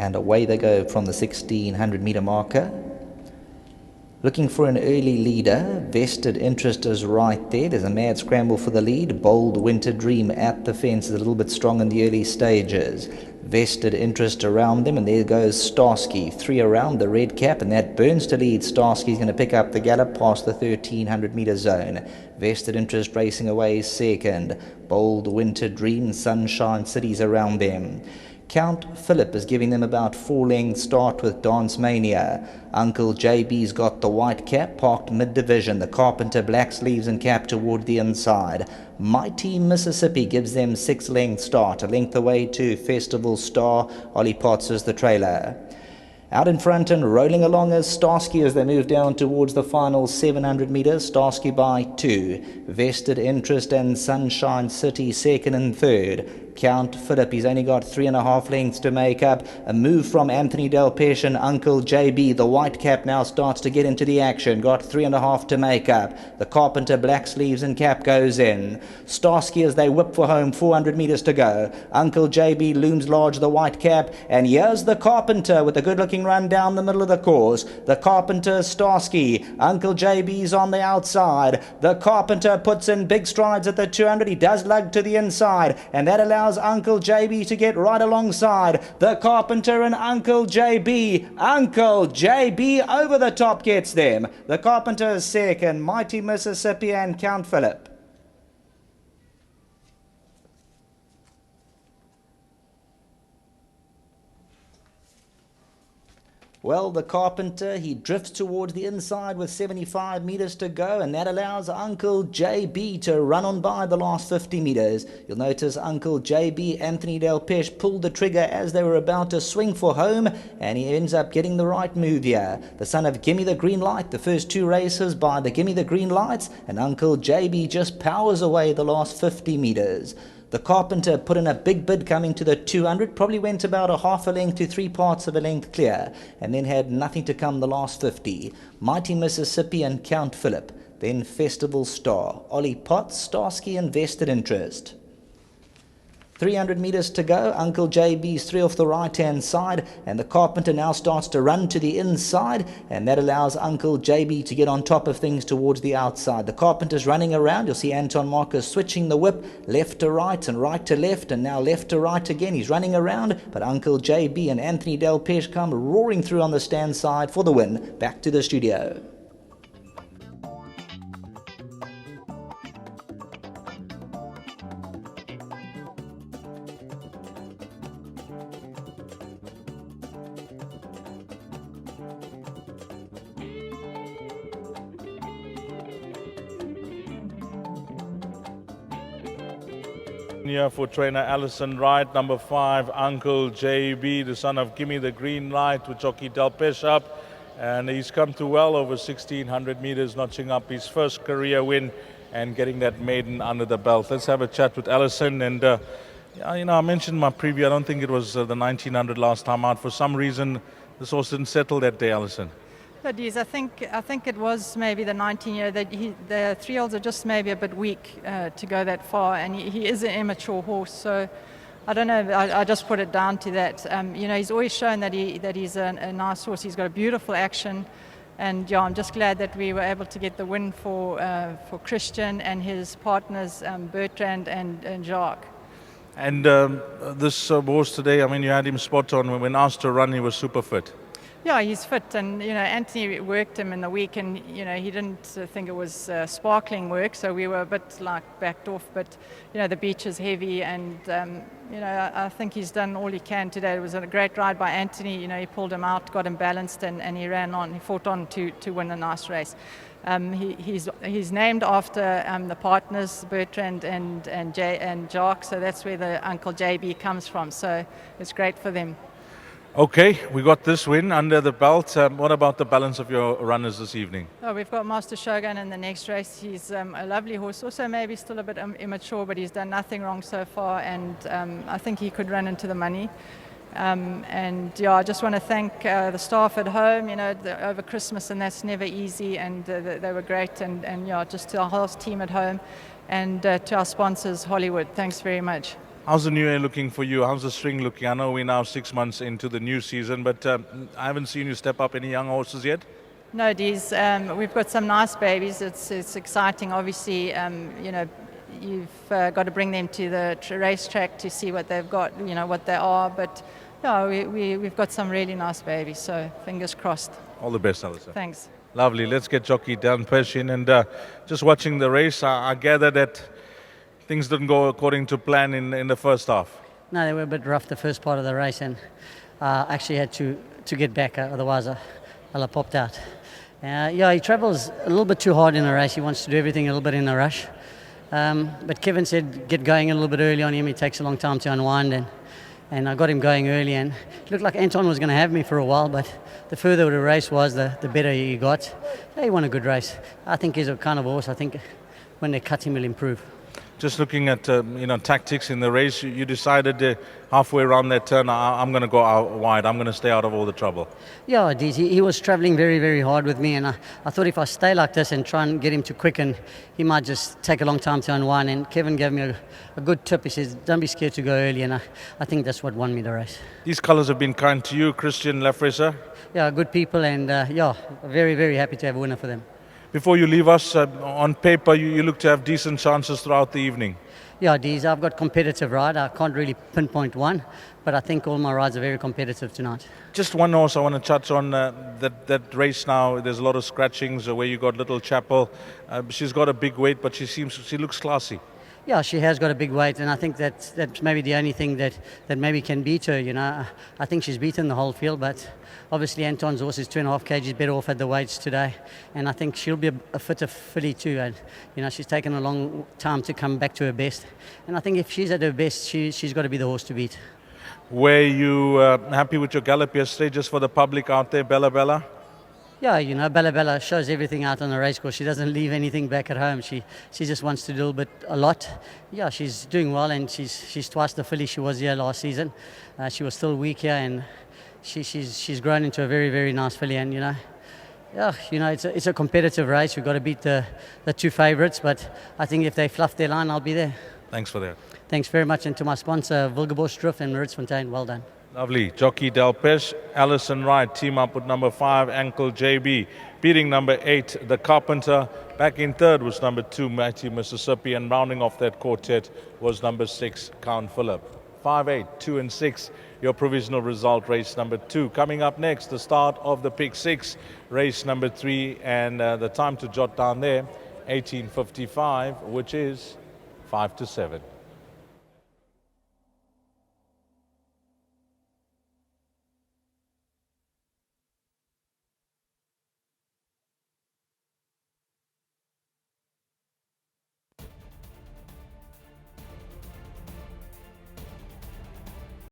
And away they go from the 1600 metre marker. Looking for an early leader. Vested Interest is right there. There's a mad scramble for the lead. Bold Winter Dream at the fence is a little bit strong in the early stages. Vested Interest around them, and there goes Starsky. 3 around the red cap, and that burns to lead. Starsky's going to pick up the gallop past the 1300 metre zone. Vested Interest racing away second. Bold Winter Dream, Sunshine City's around them. Count Philip is giving them about 4 lengths start with Dance Mania. Uncle JB's got the white cap, parked mid-division. The Carpenter black sleeves and cap toward the inside. Mighty Mississippi gives them 6 lengths start. A length away to Festival Star. Ollie Potts is the trailer. Out in front and rolling along is Starsky as they move down towards the final 700 metres. Starsky by 2. Vested Interest and Sunshine City second and third. Count Philip, he's only got 3.5 lengths to make up. A move from Anthony Del Pesh and Uncle JB. The white cap now starts to get into the action. Got 3.5 to make up. The Carpenter black sleeves and cap goes in. Starsky as they whip for home, 400 metres to go. Uncle JB looms large, the white cap. And here's the Carpenter with a good looking run down the middle of the course. The Carpenter, Starsky. Uncle JB's on the outside. The Carpenter puts in big strides at the 200. He does lug to the inside, and that allows Uncle JB to get right alongside. The Carpenter and Uncle JB. Uncle JB over the top gets them. The Carpenter is second. Mighty Mississippi and Count Philip. Well, the Carpenter, he drifts towards the inside with 75 metres to go, and that allows Uncle JB to run on by the last 50 metres. You'll notice Uncle JB, Anthony Del Pesh, pulled the trigger as they were about to swing for home, and he ends up getting the right move here. The son of Gimme the Green Light, the first 2 races by the Gimme the Green Lights, and Uncle JB just powers away the last 50 metres. The Carpenter put in a big bid coming to the 200, probably went about a half a length to 3/4 of a length clear, and then had nothing to come the last 50. Mighty Mississippi and Count Philip, then Festival Star, Ollie Potts, Starsky and Vested Interest. 300 metres to go. Uncle JB's 3 off the right-hand side, and the Carpenter now starts to run to the inside, and that allows Uncle JB to get on top of things towards the outside. The Carpenter's running around. You'll see Anton Marcus switching the whip left to right and right to left, and now left to right again. He's running around, but Uncle JB and Anthony Del Pesh come roaring through on the stand side for the win. Back to the studio. Here for trainer Alison Wright, number 5, Uncle JB, the son of Gimme the Green Light, with jockey Del Pesh up. And he's come to well over 1600 meters, notching up his first career win and getting that maiden under the belt. Let's have a chat with Alison. And, I mentioned in my preview, I don't think it was the 1900 last time out. For some reason, this horse didn't settle that day, Alison. It is. I think it was maybe the 19-year that the 3-year-olds are just maybe a bit weak to go that far, and he is an immature horse. So I don't know. I just put it down to that. He's always shown that he's a nice horse. He's got a beautiful action, and I'm just glad that we were able to get the win for Christian and his partners Bertrand and Jacques. And this horse today, you had him spot on. When asked to run, he was super fit. Yeah, he's fit, and Anthony worked him in the week, and he didn't think it was sparkling work, so we were a bit backed off. But the beach is heavy, and I think he's done all he can today. It was a great ride by Anthony. He pulled him out, got him balanced, and he ran on. He fought on to win a nice race. He's named after the partners Bertrand and Jacques, so that's where the Uncle JB comes from. So it's great for them. Okay, we got this win under the belt. What about the balance of your runners this evening? Oh, we've got Master Shogun in the next race. He's a lovely horse. Also maybe still a bit immature, but he's done nothing wrong so far, and I think he could run into the money. I just want to thank the staff at home, over Christmas, and that's never easy, and they were great, and just to our whole team at home, and to our sponsors, Hollywood. Thanks very much. How's the new year looking for you? How's the string looking? I know we're now 6 months into the new season, but I haven't seen you step up any young horses yet. No, Dees, we've got some nice babies. It's exciting. Obviously, you've got to bring them to the racetrack to see what they've got, what they are. But yeah, we've got some really nice babies. So fingers crossed. All the best, Alison. Thanks. Lovely. Let's get jockey Dan Pesh in. And just watching the race, I gather that things didn't go according to plan in the first half. No, they were a bit rough the first part of the race, and actually had to get back, otherwise I'll have popped out. He travels a little bit too hard in a race. He wants to do everything a little bit in a rush. But Kevin said get going a little bit early on him. It takes a long time to unwind, and I got him going early, and it looked like Anton was going to have me for a while, but the further the race was, the better he got. Yeah, he won a good race. I think he's a kind of horse, I think when they cut him, he'll improve. Just looking at tactics in the race, you decided halfway around that turn, I'm going to go out wide. I'm going to stay out of all the trouble. Yeah, he was travelling very, very hard with me, and I thought if I stay like this and try and get him to quicken, he might just take a long time to unwind. And Kevin gave me a good tip. He says, don't be scared to go early, and I think that's what won me the race. These colours have been kind to you, Christian Lafresa. Yeah, good people, and very, very happy to have a winner for them. Before you leave us, on paper, you look to have decent chances throughout the evening. Yeah, Dees, I've got competitive ride. I can't really pinpoint one, but I think all my rides are very competitive tonight. Just one horse I want to touch on, that race now. There's a lot of scratchings where you got Little Chapel. She's got a big weight, but she looks classy. Yeah, she has got a big weight, and I think that's maybe the only thing that maybe can beat her. I think she's beaten the whole field, but obviously Anton's horse is 2.5 kgs better off at the weights today, and I think she'll be a fitter filly too. And she's taken a long time to come back to her best, and I think if she's at her best, she's got to be the horse to beat. Were you happy with your gallop yesterday, just for the public out there, Bella Bella? Yeah, Bella shows everything out on the race course. She doesn't leave anything back at home. She just wants to do a lot. Yeah, she's doing well, and she's twice the filly she was here last season. She was still weak here, and she's grown into a very, very nice filly. And it's a competitive race. We've got to beat the two favourites, but I think if they fluff their line, I'll be there. Thanks for that. Thanks very much, and to my sponsor, Wilgeborst Drift and Maritzfontein, well done. Lovely. Jockey Del Pesh, Alison Wright, team up with number 5, Ankle JB. Beating number 8, The Carpenter. Back in third was number 2, Matthew Mississippi. And rounding off that quartet was number 6, Count Phillip. 5, 8, 2 and 6, your provisional result, race number 2. Coming up next, the start of the Pick 6, race number 3. And the time to jot down there, 18:55, which is 5 to 7.